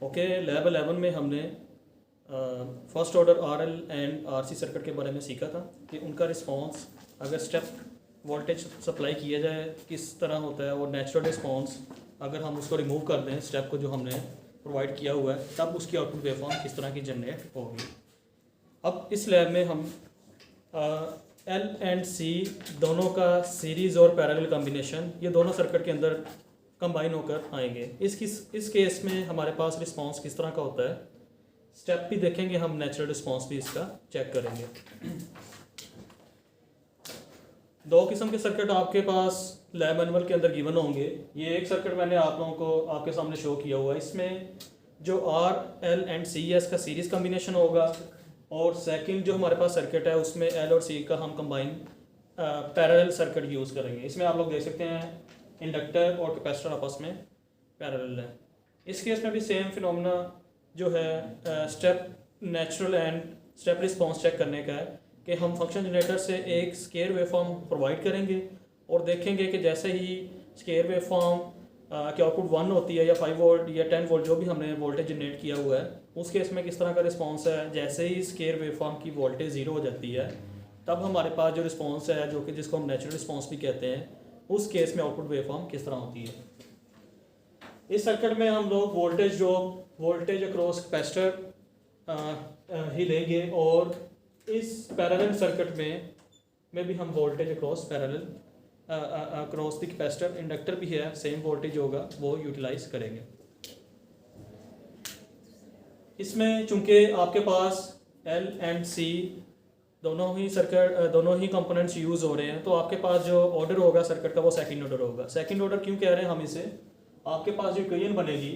Okay, lab 11 में हमने first order RL and RC circuit के बारे में सीखा था कि उनका रिस्पांस अगर स्टेप वोल्टेज सप्लाई किया जाए किस तरह होता है, और नेचुरल रिस्पांस अगर हम उसको रिमूव कर दें स्टेप को जो हमने प्रोवाइड किया हुआ है, तब उसकी आउटपुट वेवफॉर्म किस तरह की जनरेट होगी। अब इस लैब में हम एल एंड सी दोनों का सीरीज़ और पैरेलल कॉम्बिनेशन, ये दोनों सर्किट के अंदर कंबाइन होकर आएंगे। इस केस में हमारे पास रिस्पांस किस तरह का होता है, स्टेप भी देखेंगे हम, नेचुरल रिस्पांस भी इसका चेक करेंगे। दो किस्म के सर्किट आपके पास लैब मैनुअल के अंदर गिवन होंगे। ये एक सर्किट मैंने आप लोगों को आपके सामने शो किया हुआ है, इसमें जो आर एल एंड सी है इसका सीरीज़ कॉम्बिनेशन होगा, और सेकंड जो हमारे पास सर्किट है उसमें एल और सी का हम कंबाइन पैरेलल सर्किट यूज़ करेंगे। इसमें आप लोग देख सकते हैं इंडक्टर और कैपेसिटर आपस में पैरेलल है। इस केस में भी सेम फिनोमेना जो है step natural and step response check करने का है कि हम फंक्शन जनरेटर से एक स्केयर वेवफॉर्म प्रोवाइड करेंगे और देखेंगे कि जैसे ही स्केयर वेवफॉर्म की आउटपुट 1 होती है या 5 वोल्ट या 10 वोल्ट जो भी हमने वोल्टेज जनरेट किया हुआ है, उस केस में किस तरह का रिस्पांस है। जैसे ही स्केयर वेवफॉर्म की वोल्टेज 0 हो जाती है, तब हमारे पास जो रिस्पांस है, जो कि जिसको हम नेचुरल रिस्पांस भी कहते हैं, उस केस में आउटपुट वेवफॉर्म किस तरह होती है। इस सर्किट में हम लोग वोल्टेज अक्रॉस कैपेसिटर ही लेंगे, और इस पैरेलल सर्किट में भी हम voltage across parallel across the capacitor, inductor भी है, सेम वोल्टेज होगा, वो यूटिलाइज करेंगे। इसमें चूंकि आपके पास एल एंड सी दोनों ही कंपोनेंट्स यूज़ हो रहे हैं, तो आपके पास जो ऑर्डर होगा सर्किट का वो सेकंड ऑर्डर होगा। सेकंड ऑर्डर क्यों कह रहे हैं हम इसे, आपके पास जो इक्वेशन बनेगी,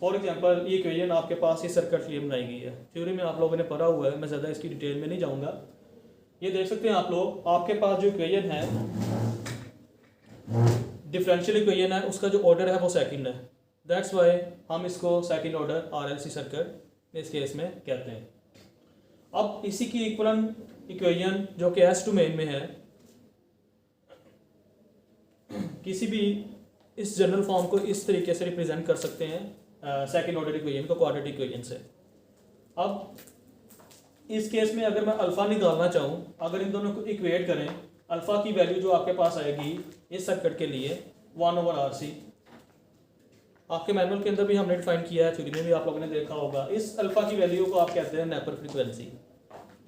फॉर एग्जांपल ये इक्वेशन आपके पास इस सर्किट के लिए बनाई गई है, थ्योरी में आप लोगों ने पढ़ा हुआ है, मैं ज़्यादा इसकी डिटेल में नहीं जाऊँगा। ये देख सकते हैं आप लोग, आपके पास जो इक्वेशन है डिफरेंशियल इक्वेशन है, उसका जो ऑर्डर है वो सेकंड है। दैट्स वाई हम इसको सेकंड ऑर्डर आरएलसी सर्किट इस केस में कहते हैं। अब इसी की इक्विवेलेंट इक्वेशन जो कि एस डोमेन में है, किसी भी इस जनरल फॉर्म को इस तरीके से रिप्रेजेंट कर सकते हैं सेकंड ऑर्डर इक्वेशन को क्वाड्रेटिक इक्वेशन से। अब इस केस में अगर मैं अल्फा निकालना चाहूँ, अगर इन दोनों को इक्वेट करें, अल्फा की वैल्यू जो आपके पास आएगी इस सर्किट के लिए 1/RC, आपके मैनुअल के अंदर भी हमने डिफाइन किया है, थ्योरी में भी आप लोगों ने देखा होगा। इस अल्फा की वैल्यू को आप कहते हैं नेपर फ्रीक्वेंसी।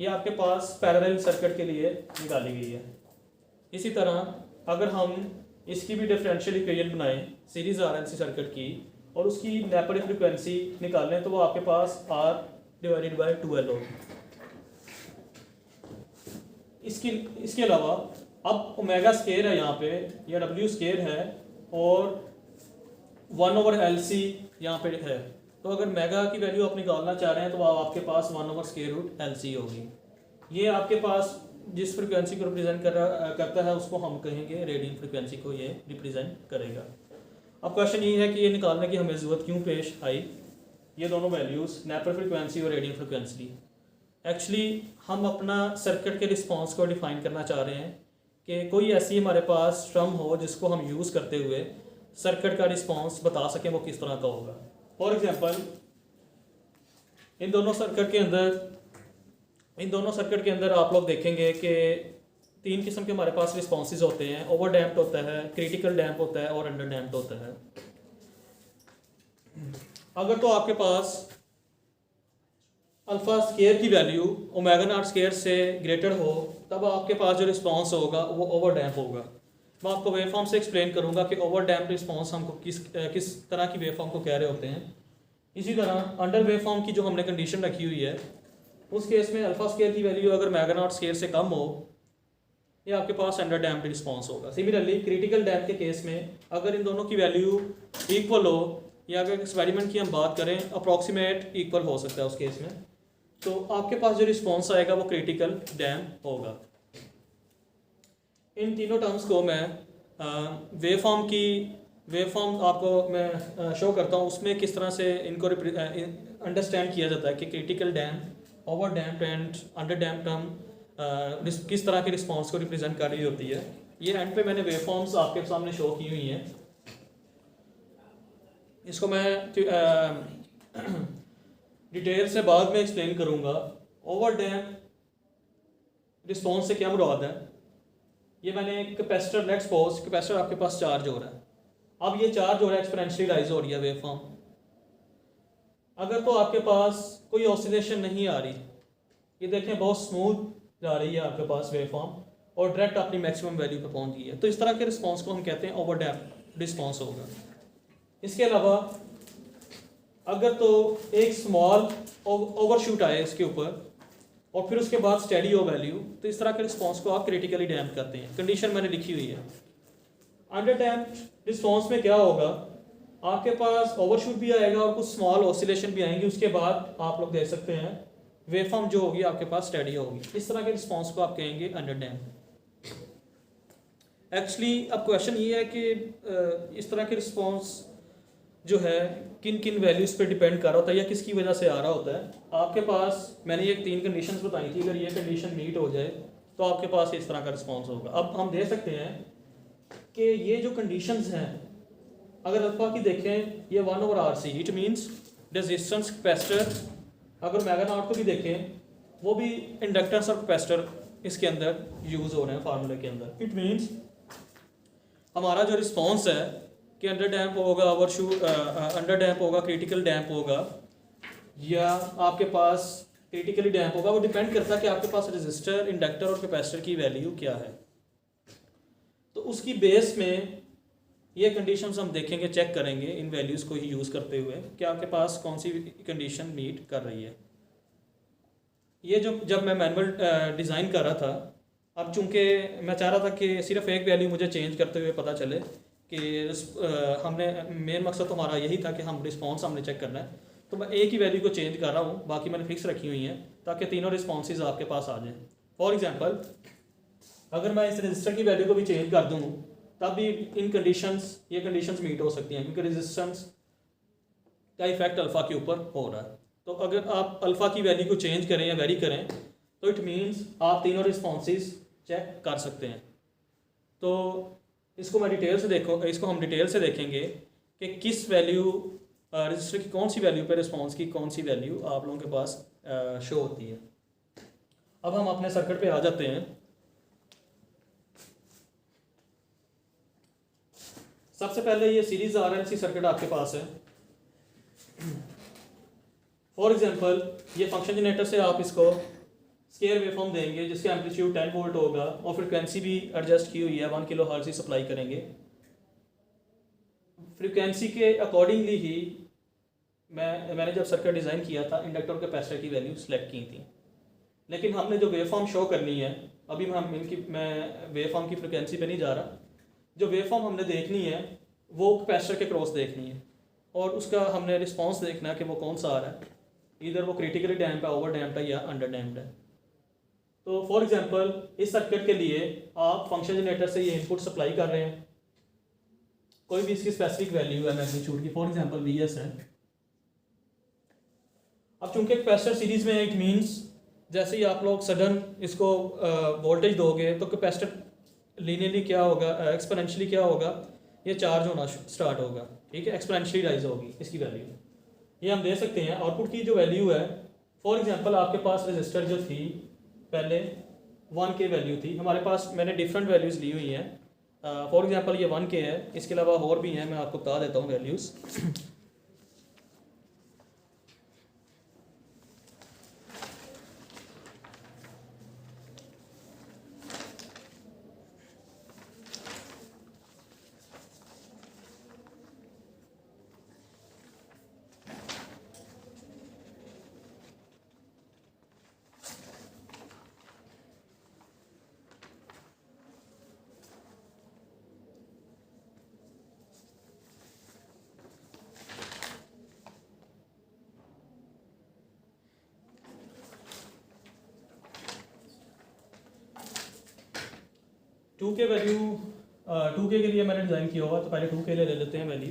ये आपके पास पैरेलल सर्किट के लिए निकाली गई है। इसी तरह अगर हम इसकी भी डिफरेंशियल इक्वेशन बनाएं सीरीज आरएलसी सर्किट की, और उसकी नेपर फ्रीक्वेंसी निकालें, तो वो आपके पास R/2L होगी। इसके अलावा अब ओमेगा स्केयर है यहाँ पे, या W स्केयर है, और 1/LC यहाँ पे है। तो अगर मेगा की वैल्यू आप निकालना चाह रहे हैं तो आपके पास 1/√LC होगी। ये आपके पास जिस फ्रिक्वेंसी को रिप्रेजेंट करता है उसको हम कहेंगे रेडियन फ्रिक्वेंसी को ये रिप्रेजेंट करेगा। अब क्वेश्चन ये है कि ये निकालने की हमें ज़रूरत क्यों पेश आई, ये दोनों वैल्यूज़ नेपर फ्रिक्वेंसी और रेडियन फ्रिक्वेंसी। एक्चुअली हम अपना सर्किट के रिस्पांस को डिफाइन करना चाह रहे हैं कि कोई ऐसी हमारे पास टर्म हो जिसको हम यूज़ करते हुए सर्किट का रिस्पांस बता सकें वो किस तरह का होगा। फॉर एग्जांपल इन दोनों सर्किट के अंदर आप लोग देखेंगे कि 3 किस्म के हमारे पास रिस्पॉन्सेज होते हैं। ओवर डैम्प्ड होता है, क्रिटिकल डैम्प होता है, और अंडर डैम्प्ड होता है। अगर तो आपके पास अल्फा स्केयर की वैल्यू ओमेगा नॉट स्केयर से ग्रेटर हो, तब आपके पास जो रिस्पांस होगा वो ओवर डैम्प होगा। मैं आपको वेवफॉर्म से एक्सप्लेन करूंगा कि ओवर डैम्प रिस्पांस हमको किस तरह की वेवफॉर्म को कह रहे होते हैं। इसी तरह अंडर वेवफॉर्म की जो हमने कंडीशन रखी हुई है, उस केस में अल्फा स्केयर की वैल्यू अगर मेगा नॉट स्केयर से कम हो, ये आपके पास अंडर डैम्प रिस्पांस होगा। सिमिलरली क्रिटिकल डैम्प के केस में अगर इन दोनों की वैल्यू इक्वल हो, या अगर एक्सपेरिमेंट की हम बात करें अप्रॉक्सीमेट इक्वल हो सकता है उस केस में, तो आपके पास जो रिस्पांस आएगा वो क्रिटिकल डैम्प होगा। इन तीनों टर्म्स को मैं वेवफॉर्म आपको मैं शो करता हूँ, उसमें किस तरह से इनको अंडरस्टैंड किया जाता है कि critical damp, over damp and under damp term किस तरह के रिस्पांस को रिप्रेजेंट कर रही होती है। ये एंड पे मैंने वेवफॉर्म्स आपके सामने शो की हुई हैं। इसको मैं डिटेल से बाद में एक्सप्लेन करूँगा। ओवर डैम्प रिस्पॉन्स से क्या मुराद है। ये मैंने कैपेसिटर लेट्स सपोज कैपेसिटर आपके पास चार्ज हो रहा है, अब ये चार्ज हो रहा है, एक्सपोनेंशियली राइज हो रही है वेव फॉर्म। अगर तो आपके पास कोई ऑसिलेशन नहीं आ रही, ये देखें बहुत स्मूथ जा रही है आपके पास वेव फॉर्म और डायरेक्ट अपनी मैक्सिमम वैल्यू पे पहुंच गई है, तो इस तरह के रिस्पांस को हम कहते हैं ओवर डैम्प रिस्पांस होगा। इसके अलावा अगर तो एक स्मॉल ओवरशूट आए इसके ऊपर और फिर उसके बाद स्टेडी हो वैल्यू, तो इस तरह के रिस्पांस को आप क्रिटिकली डैम्प करते हैं। कंडीशन मैंने लिखी हुई है। अंडर डैम्प रिस्पांस में क्या होगा, आपके पास ओवरशूट भी आएगा और कुछ स्मॉल ऑसिलेशन भी आएंगी, उसके बाद आप लोग देख सकते हैं वेवफॉर्म जो होगी आपके पास स्टेडी होगी। इस तरह के रिस्पांस को आप कहेंगे अंडर डैम्प। एक्चुअली अब क्वेश्चन ये है कि इस तरह के रिस्पांस जो है किन किन वैल्यूज पे डिपेंड कर रहा होता है या किसकी वजह से आ रहा होता है। आपके पास मैंने ये 3 कंडीशंस बताई थी, अगर ये कंडीशन मीट हो जाए तो आपके पास इस तरह का रिस्पांस होगा। अब हम देख सकते हैं कि ये जो कंडीशंस हैं, अगर अल्फा की देखें ये 1/RC, it means resistance capacitor. अगर मेगा नॉट को भी देखें वो भी इंडक्टेंस और कैपेसिटर इसके अंदर यूज़ हो रहे हैं फार्मूले के अंदर। इट मीन्स हमारा जो रिस्पांस है कि अंडर डैम्प होगा, ओवरशूट अंडर डैम्प होगा, क्रिटिकल डैम्प होगा या आपके पास क्रिटिकली डैम्प होगा, वो डिपेंड करता है कि आपके पास रेजिस्टर, इंडक्टर और कैपेसिटर की वैल्यू क्या है। तो उसकी बेस में ये कंडीशंस हम देखेंगे, चेक करेंगे इन वैल्यूज़ को ही यूज़ करते हुए कि आपके पास कौन सी कंडीशन मीट कर रही है। ये जो जब मैं मैनुअल डिज़ाइन कर रहा था, अब चूंकि मैं चाह रहा था कि सिर्फ एक वैल्यू मुझे चेंज करते हुए पता चले कि हमने मेन मकसद तो हमारा यही था कि हम रिस्पांस हमने चेक करना है, तो मैं एक ही वैल्यू को चेंज कर रहा हूँ, बाकी मैंने फिक्स रखी हुई हैं ताकि तीनों रिस्पॉन्सेज आपके पास आ जाएं। फॉर एग्जांपल अगर मैं इस रजिस्टर की वैल्यू को भी चेंज कर दूँ तब भी इन ये कंडीशंस मीट हो सकती हैं, क्योंकि रेजिस्टेंस का इफेक्ट अल्फ़ा के ऊपर हो रहा है। तो अगर आप अल्फ़ा की वैल्यू को चेंज करें या वेरी करें तो इट मीन्स आप तीनों रिस्पॉन्सेज चेक कर सकते हैं। तो इसको हम डिटेल से देखेंगे कि किस वैल्यू रजिस्टर की कौन सी वैल्यू पे रिस्पांस की कौन सी वैल्यू आप लोगों के पास शो होती है। अब हम अपने सर्किट पे आ जाते हैं। सबसे पहले ये सीरीज RLC सर्किट आपके पास है। फॉर एग्जांपल ये फंक्शन जनरेटर से आप इसको स्केयर वेवफॉर्म देंगे जिसका एम्पलीट्यूड 10 वोल्ट होगा और फ्रिक्वेंसी भी एडजस्ट की हुई है, 1 किलो हर्ट्ज सप्लाई करेंगे। फ्रिक्वेंसी के अकॉर्डिंगली ही मैंने जब सर्किट डिज़ाइन किया था इंडक्टर और कैपेसिटर की वैल्यू सेलेक्ट की थी, लेकिन हमने जो वेवफॉर्म शो करनी है, अभी मैं वेवफॉर्म की फ्रिक्वेंसी पे नहीं जा रहा, जो वेवफॉर्म हमने देखनी है वो कैपेसिटर के क्रॉस देखनी है और उसका हमने रिस्पॉन्स देखना है कि वो कौन सा आ रहा है, इधर वो क्रिटिकली डैम्प है, ओवर डैम्प है या अंडर डैम्प है। तो फॉर एग्जांपल इस सर्किट के लिए आप फंक्शन जनरेटर से ये इनपुट सप्लाई कर रहे हैं, कोई भी इसकी स्पेसिफिक वैल्यू है मैग्नीट्यूड की, फॉर एग्जांपल Vs है। अब चूंकि कैपेसिटर सीरीज में है, इट मीन्स जैसे ही आप लोग सडन इसको वोल्टेज दोगे तो कैपेसिटर लीनियरली क्या होगा, एक्सपोनेंशियली क्या होगा, ये चार्ज होना स्टार्ट होगा, ठीक है, एक्सपोनेंशियली राइज होगी इसकी वैल्यू। ये हम दे सकते हैं आउटपुट की जो वैल्यू है। फॉर एग्जांपल आपके पास रजिस्टर जो थी पहले 1K वैल्यू थी, हमारे पास मैंने डिफरेंट वैल्यूज़ ली हुई हैं। फॉर एग्जांपल ये 1K है, इसके अलावा और भी हैं, मैं आपको बता देता हूँ वैल्यूज़। टू के वैल्यू 2K के लिए मैंने डिज़ाइन किया हुआ, तो पहले 2K ले लेते हैं वैल्यू।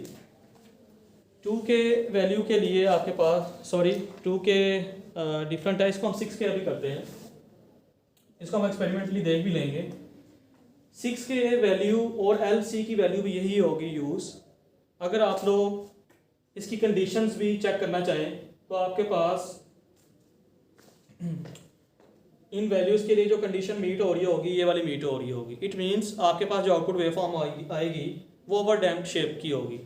2K वैल्यू के लिए आपके पास 2K डिफरेंट है, इसको हम 6K अभी करते हैं, इसको हम एक्सपेरिमेंटली देख भी लेंगे। 6K वैल्यू और LC की वैल्यू भी यही होगी यूज़। अगर आप लोग इसकी कंडीशंस भी चेक करना चाहें तो आपके पास इन वैल्यूज़ के लिए जो कंडीशन मीट हो रही होगी ये वाली मीट हो रही होगी। इट मीन्स आपके पास जो आउटपुट वेवफॉर्म आएगी वो ओवर डैम्प्ड शेप की होगी।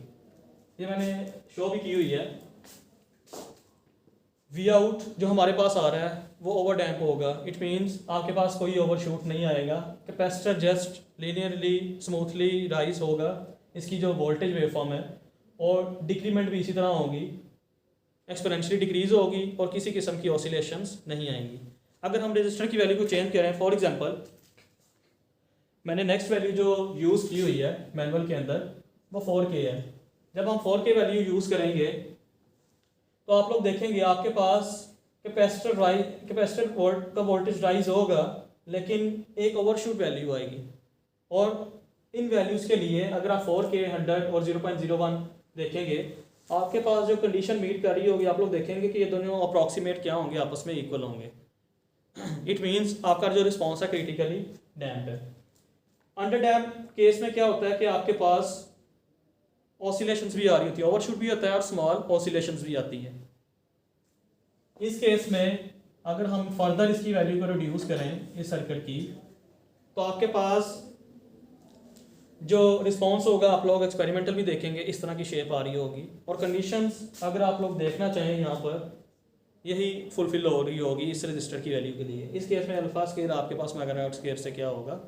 ये मैंने शो भी की हुई है। वी आउट जो हमारे पास आ रहा है वो ओवर डैम्प होगा। इट मीन्स आपके पास कोई ओवरशूट नहीं आएगा। Capacitor just linearly smoothly rise होगा इसकी जो वोल्टेज वेवफॉर्म है, और डिक्रीमेंट भी इसी तरह होगी, एक्सपोनेंशियली डिक्रीज होगी और किसी किस्म की ऑसिलेशंस नहीं आएंगी। अगर हम रेजिस्टर की वैल्यू को चेंज करें, फॉर एग्जांपल मैंने नेक्स्ट वैल्यू जो यूज़ की हुई है मैनुअल के अंदर वो 4K है। जब हम 4K वैल्यू यूज़ करेंगे तो आप लोग देखेंगे आपके पास कैपेसिटर का वोल्टेज राइज होगा, लेकिन एक ओवरशूट वैल्यू आएगी। और इन वैल्यूज़ के लिए अगर आप 4K 100 और 0.01 देखेंगे, आपके पास जो कंडीशन मीट कर रही होगी आप लोग देखेंगे कि ये दोनों अप्रॉक्सीमेट क्या होंगे, आपस में इक्वल होंगे। इट मीन्स आपका जो रिस्पॉन्स है क्रिटिकली डैम्प है। अंडर डैम्प केस में क्या होता है कि आपके पास ऑसिलेशंस भी आ रही होती है, ओवरशूट भी होता है और स्मॉल ऑसिलेशंस भी आती है। इस केस में अगर हम फर्दर इसकी वैल्यू को रिड्यूस करें इस सर्किट की, तो आपके पास जो रिस्पॉन्स होगा आप लोग एक्सपेरिमेंटल भी देखेंगे इस तरह की शेप आ रही होगी। और कंडीशंस अगर आप लोग देखना चाहें यहाँ पर यही फुलफिल हो रही होगी इस रजिस्टर की वैल्यू के लिए। इस केस में अल्फा स्केयर आपके पास मैग्नाइट स्केयर से क्या होगा,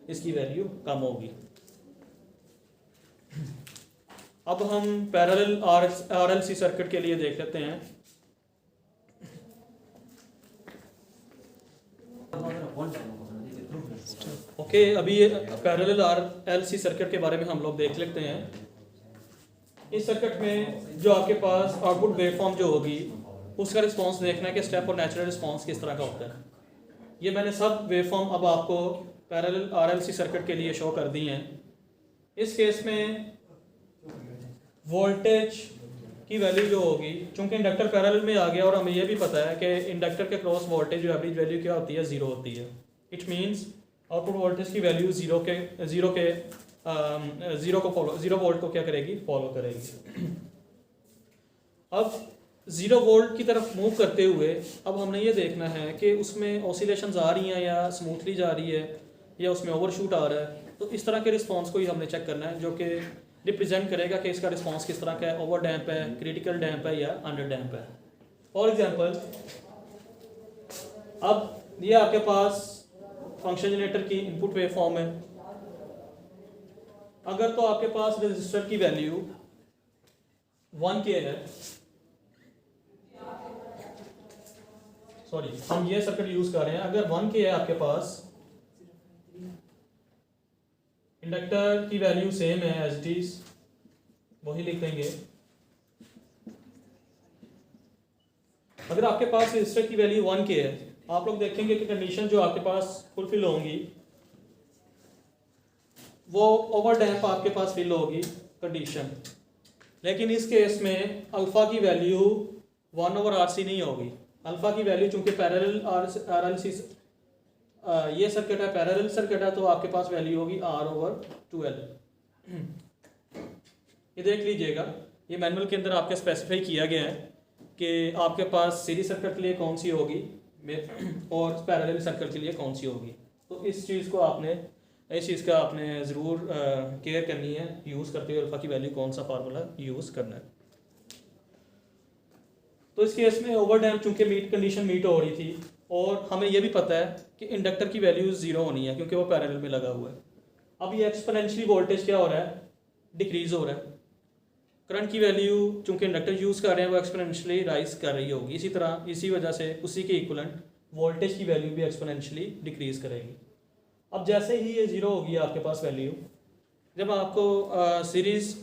इसकी वैल्यू कम होगी। अब हम पैरेलल RLC सर्किट के लिए देख लेते हैं। ओके, अभी पैरेलल RLC सर्किट के बारे में हम लोग देख लेते हैं। इस सर्किट में जो आपके पास आउटपुट वेवफॉर्म जो होगी उसका रिस्पांस देखना है कि स्टेप और नेचुरल रिस्पांस किस तरह का होता है। ये मैंने सब वेवफॉर्म अब आपको पैरेलल RLC सर्किट के लिए शो कर दी हैं। इस केस में वोल्टेज की वैल्यू जो होगी, चूंकि इंडक्टर पैरेलल में आ गया और हमें यह भी पता है कि इंडक्टर के क्रॉस वोल्टेज जो एवरेज वैल्यू क्या होती है, 0 होती है। इट मीन्स आउटपुट वोल्टेज की वैल्यू 0 वोल्ट को क्या करेगी, फॉलो करेगी। अब 0 वोल्ट की तरफ मूव करते हुए अब हमने ये देखना है कि उसमें ऑसिलेशंस आ रही हैं या स्मूथली जा रही है या उसमें ओवरशूट आ रहा है। तो इस तरह के रिस्पांस को ही हमने चेक करना है, जो कि रिप्रेजेंट करेगा कि इसका रिस्पांस किस तरह का है, ओवर डैम्प है, क्रिटिकल डैम्प है या अंडर डैम्प है। फॉर एग्जांपल अब ये आपके पास फंक्शन जनरेटर की इनपुट वेवफॉर्म है। अगर तो आपके पास रेजिस्टर की वैल्यू 1K है, सॉरी हम ये सर्किट यूज कर रहे हैं। अगर 1K है आपके पास, इंडक्टर की वैल्यू सेम है एज इट इज, वही लिख देंगे। अगर आपके पास रेजिस्टर की वैल्यू 1K है, आप लोग देखेंगे कि कंडीशन जो आपके पास फुलफिल होंगी वो ओवर डैम्प आपके पास फिल होगी कंडीशन। लेकिन इस केस में अल्फा की वैल्यू 1/RC नहीं होगी। अल्फा की वैल्यू चूंकि पैरेलल RLC ये सर्किट है, पैरेलल सर्किट है, तो आपके पास वैल्यू होगी R/12। ये देख लीजिएगा, ये मैनुअल के अंदर आपके स्पेसिफाई किया गया है कि आपके पास सीरीज सर्किट के लिए कौन सी होगी और पैरेलल सर्किट के लिए कौन सी होगी। तो इस चीज़ का आपने ज़रूर केयर करनी है यूज़ करते हुए, अल्फा की वैल्यू कौन सा फार्मूला यूज़ करना है। तो इस केस में ओवर डैम्प चूंकि कंडीशन मीट हो रही थी, और हमें यह भी पता है कि इंडक्टर की वैल्यू 0 होनी है क्योंकि वो पैरेलल में लगा हुआ है। अब ये एक्सपोनेंशियली वोल्टेज क्या हो रहा है, डिक्रीज हो रहा है। करंट की वैल्यू चूंकि इंडक्टर यूज़ कर रहे हैं वो एक्सपोनेंशियली राइज कर रही होगी। इसी तरह इसी वजह से उसी के इक्वलेंट वोल्टेज की वैल्यू भी एक्सपोनेंशियली डिक्रीज करेगी। अब जैसे ही ये 0 होगी आपके पास वैल्यू, जब आपको सीरीज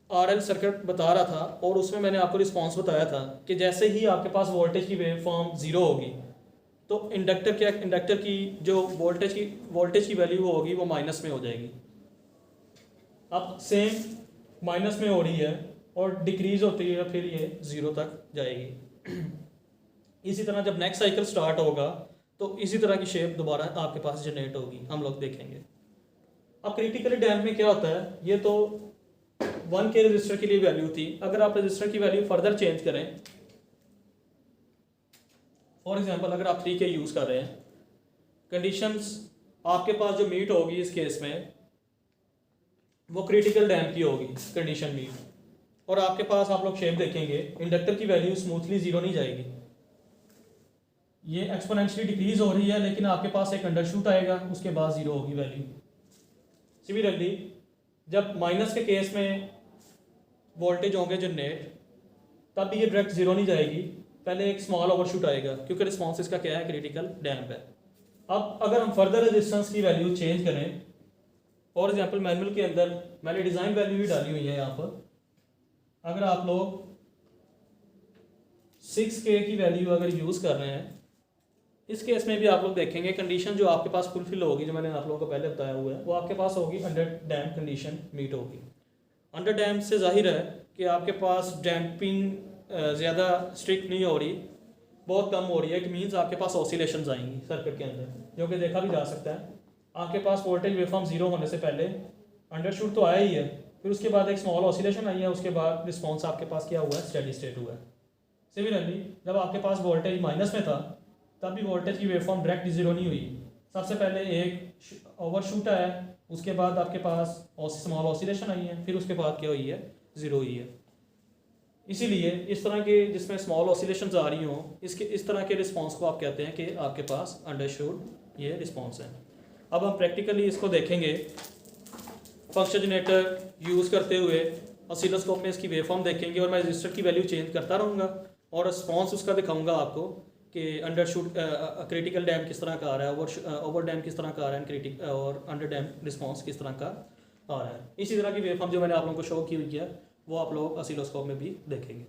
RL सर्किट बता रहा था और उसमें मैंने आपको रिस्पांस बताया था कि जैसे ही आपके पास वोल्टेज की वेवफॉर्म 0 होगी तो इंडक्टर की जो वोल्टेज की वैल्यू होगी वो माइनस में हो जाएगी। अब सेम माइनस में हो रही है और डिक्रीज होती है, फिर ये 0 तक जाएगी। इसी तरह जब नेक्स्ट साइकिल स्टार्ट होगा तो इसी तरह की शेप दोबारा आपके पास जनरेट होगी, हम लोग देखेंगे। अब क्रिटिकली डैम्प में क्या होता है, ये तो 1 के रजिस्टर के लिए वैल्यू थी, अगर आप रजिस्टर की वैल्यू फर्दर चेंज करें, फॉर एग्जांपल अगर आप 3 के यूज़ कर रहे हैं, कंडीशंस आपके पास जो मीट होगी इस केस में वो क्रिटिकल डैम्प की होगी कंडीशन मीट, और आपके पास आप लोग शेप देखेंगे इंडक्टर की वैल्यू स्मूथली जीरो नहीं जाएगी, ये एक्सपोनेंशियली डिक्रीज हो रही है, लेकिन आपके पास एक अंडरशूट आएगा, उसके बाद जीरो होगी वैल्यू। सिमिलरली जब माइनस के केस में वोल्टेज होंगे जनरेट, तब भी ये डायरेक्ट जीरो नहीं जाएगी, पहले एक स्मॉल ओवरशूट आएगा क्योंकि रिस्पॉन्स इसका क्या है, क्रिटिकल डैम्प है। अब अगर हम फर्दर रेजिस्टेंस की वैल्यू चेंज करें, फॉर एग्जांपल मैनुअल के अंदर मैंने डिज़ाइन वैल्यू भी डाली हुई है यहाँ पर, अगर आप लोग 6K की वैल्यू अगर यूज़ कर रहे हैं, इस केस में भी आप लोग देखेंगे कंडीशन जो आपके पास फुलफिल होगी, जो मैंने आप लोगों को पहले बताया हुआ है, वो आपके पास होगी अंडर डैम्प कंडीशन मीट होगी। अंडर डैम्प से जाहिर है कि आपके पास डैम्पिंग ज़्यादा स्ट्रिक्ट नहीं हो रही, बहुत कम हो रही है, इट मीन्स आपके पास ऑसिलेशंस आएंगी सर्किट के अंदर, जो कि देखा भी जा सकता है। आपके पास वोल्टेज वेवफॉर्म जीरो होने से पहले अंडरशूट तो आया ही है, फिर उसके बाद एक स्मॉल ऑसिलेशन आई है, उसके बाद रिस्पॉन्स आपके पास क्या हुआ है, स्टेडी स्टेट हुआ है। सिमिलरली जब आपके पास वोल्टेज माइनस में था, तब भी वोल्टेज की वेवफॉर्म डायरेक्ट जीरो नहीं हुई, सबसे पहले एक ओवरशूट आया, उसके बाद आपके पास स्मॉल ऑसिलेशन आई है, फिर उसके बाद क्या हुई है, जीरो हुई है। इसीलिए इस तरह के जिसमें स्मॉल ऑसिलेशंस आ रही हों, इस तरह के रिस्पांस को आप कहते हैं कि आपके पास अंडरशूट ये रिस्पांस है। अब हम प्रैक्टिकली इसको देखेंगे, फंक्शन जनरेटर यूज़ करते हुए ऑसिलोस्कोप में इसकी वेवफॉर्म देखेंगे, और मैं रजिस्टर की वैल्यू चेंज करता रहूँगा और रिस्पांस उसका दिखाऊंगा आपको कि अंडरशूट क्रिटिकल डैम्प किस तरह का आ रहा है, ओवर डैम्प किस तरह का आ रहा है, और अंडर डैम्प रिस्पांस किस तरह का आ रहा है। इसी तरह की वेवफॉर्म जो मैंने आप लोगों को शो की हुई है वो आप लोग ऑसिलोस्कोप में भी देखेंगे।